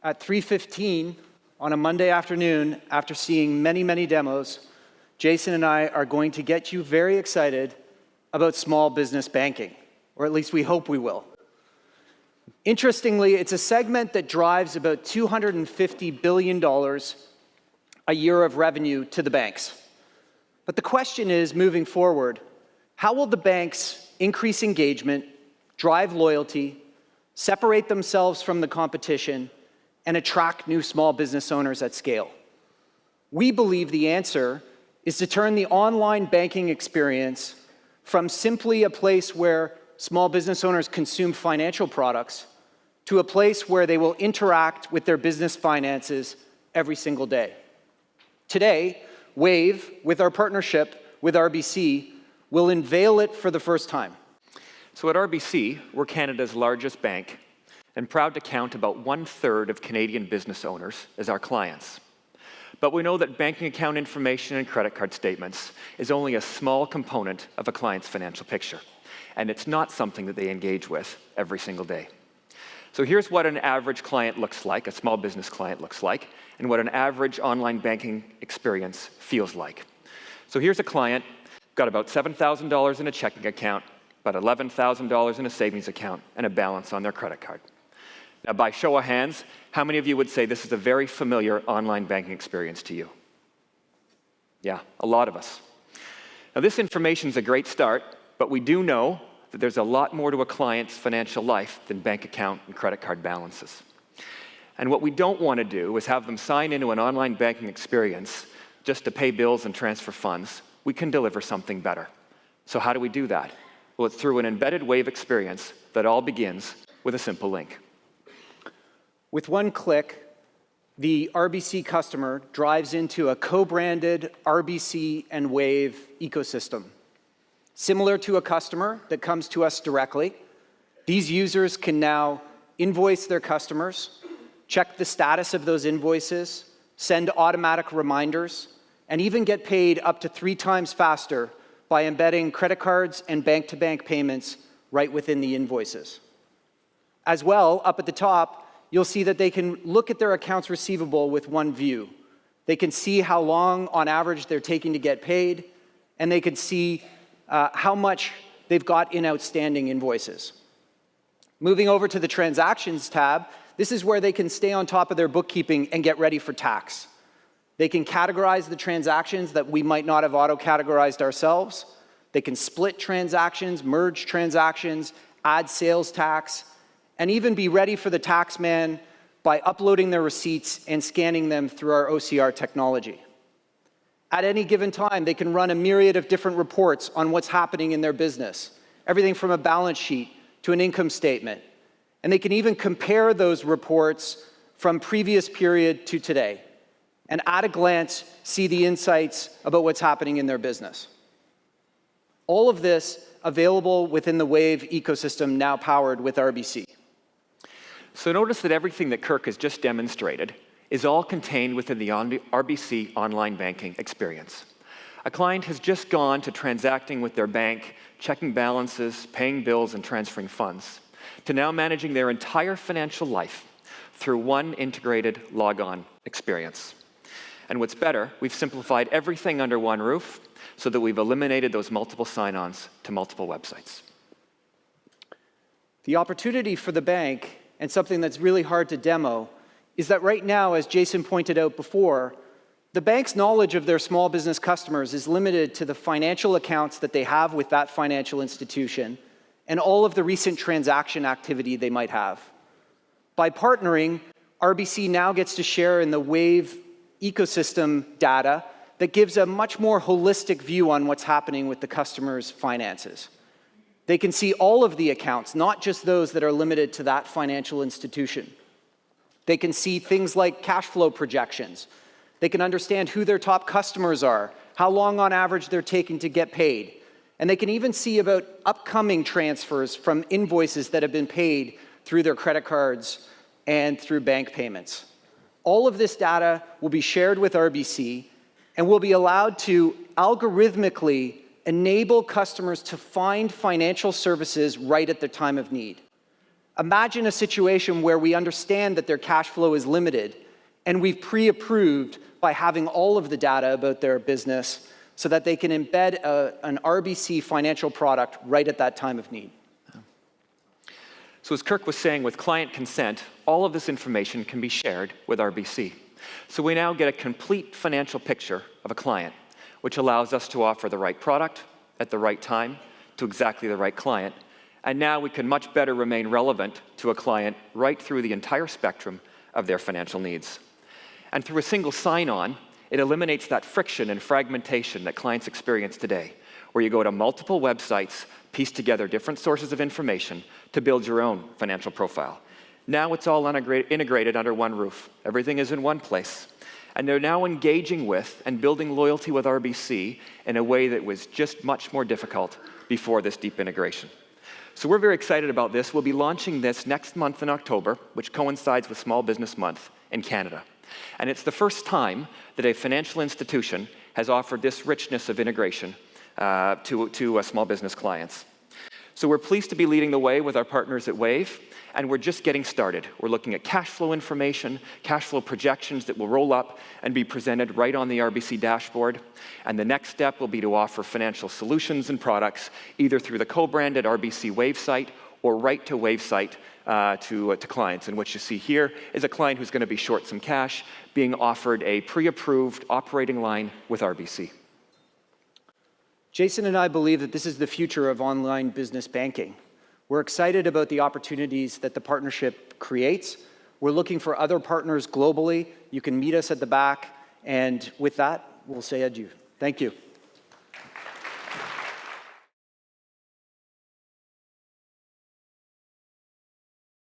At 3:15 on a Monday afternoon, after seeing many demos, Jason and I are going to get you very excited about small business banking, or at least we hope we will. Interestingly, it's a segment that drives about $250 billion a year of revenue to the banks. But the question is, moving forward, how will the banks increase engagement, drive loyalty, separate themselves from the competition, and attract new small business owners at scale? We believe the answer is to turn the online banking experience from simply a place where small business owners consume financial products to a place where they will interact with their business finances every single day. Today, Wave, with our partnership with RBC, will unveil it for the first time. So at RBC, we're Canada's largest bank and proud to count about 1/3 of Canadian business owners as our clients. But we know that banking account information and credit card statements is only a small component of a client's financial picture, and it's not something that they engage with every single day. So here's what an average client looks like, a small business client looks like, and what an average online banking experience feels like. So here's a client, got about $7,000 in a checking account, about $11,000 in a savings account, and a balance on their credit card. Now, by show of hands, how many of you would say this is a very familiar online banking experience to you? Yeah, a lot of us. Now, this information is a great start, but we do know that there's a lot more to a client's financial life than bank account and credit card balances. And what we don't want to do is have them sign into an online banking experience just to pay bills and transfer funds. We can deliver something better. So how do we do that? Well, it's through an embedded Wave experience that all begins with a simple link. With one click, the RBC customer drives into a co-branded RBC and Wave ecosystem. Similar to a customer that comes to us directly, these users can now invoice their customers, check the status of those invoices, send automatic reminders, and even get paid up to 3 times faster by embedding credit cards and bank-to-bank payments right within the invoices. As well, up at the top, you'll see that they can look at their accounts receivable with one view. They can see how long, on average, they're taking to get paid, and they can see how much they've got in outstanding invoices. Moving over to the Transactions tab, this is where they can stay on top of their bookkeeping and get ready for tax. They can categorize the transactions that we might not have auto-categorized ourselves. They can split transactions, merge transactions, add sales tax, and even be ready for the tax man by uploading their receipts and scanning them through our OCR technology. At any given time, they can run a myriad of different reports on what's happening in their business, everything from a balance sheet to an income statement. And they can even compare those reports from previous period to today, and at a glance, see the insights about what's happening in their business. All of this available within the Wave ecosystem, now powered with RBC. So notice that everything that Kirk has just demonstrated is all contained within the RBC online banking experience. A client has just gone to transacting with their bank, checking balances, paying bills, and transferring funds, to now managing their entire financial life through one integrated log-on experience. And what's better, we've simplified everything under one roof so that we've eliminated those multiple sign-ons to multiple websites. The opportunity for the bank, and something that's really hard to demo, is that right now, as Jason pointed out before, the bank's knowledge of their small business customers is limited to the financial accounts that they have with that financial institution and all of the recent transaction activity they might have. By partnering, RBC now gets to share in the Wave ecosystem data that gives a much more holistic view on what's happening with the customer's finances. They can see all of the accounts, not just those that are limited to that financial institution. They can see things like cash flow projections. They can understand who their top customers are, how long on average they're taking to get paid. And they can even see about upcoming transfers from invoices that have been paid through their credit cards and through bank payments. All of this data will be shared with RBC and will be allowed to algorithmically enable customers to find financial services right at their time of need. Imagine a situation where we understand that their cash flow is limited, and we've pre-approved by having all of the data about their business so that they can embed an RBC financial product right at that time of need. So as Kirk was saying, with client consent, all of this information can be shared with RBC. So we now get a complete financial picture of a client, which allows us to offer the right product at the right time to exactly the right client. And now we can much better remain relevant to a client right through the entire spectrum of their financial needs. And through a single sign-on, it eliminates that friction and fragmentation that clients experience today, where you go to multiple websites, piece together different sources of information to build your own financial profile. Now it's all integrated under one roof. Everything is in one place. And they're now engaging with and building loyalty with RBC in a way that was just much more difficult before this deep integration. So we're very excited about this. We'll be launching this next month in October, which coincides with Small Business Month in Canada. And it's the first time that a financial institution has offered this richness of integration to small business clients. So we're pleased to be leading the way with our partners at Wave, and we're just getting started. We're looking at cash flow information, cash flow projections that will roll up and be presented right on the RBC dashboard. And the next step will be to offer financial solutions and products either through the co-branded RBC Wave site or right to Wave site to clients. And what you see here is a client who's going to be short some cash being offered a pre-approved operating line with RBC. Jason and I believe that this is the future of online business banking. We're excited about the opportunities that the partnership creates. We're looking for other partners globally. You can meet us at the back. And with that, we'll say adieu. Thank you.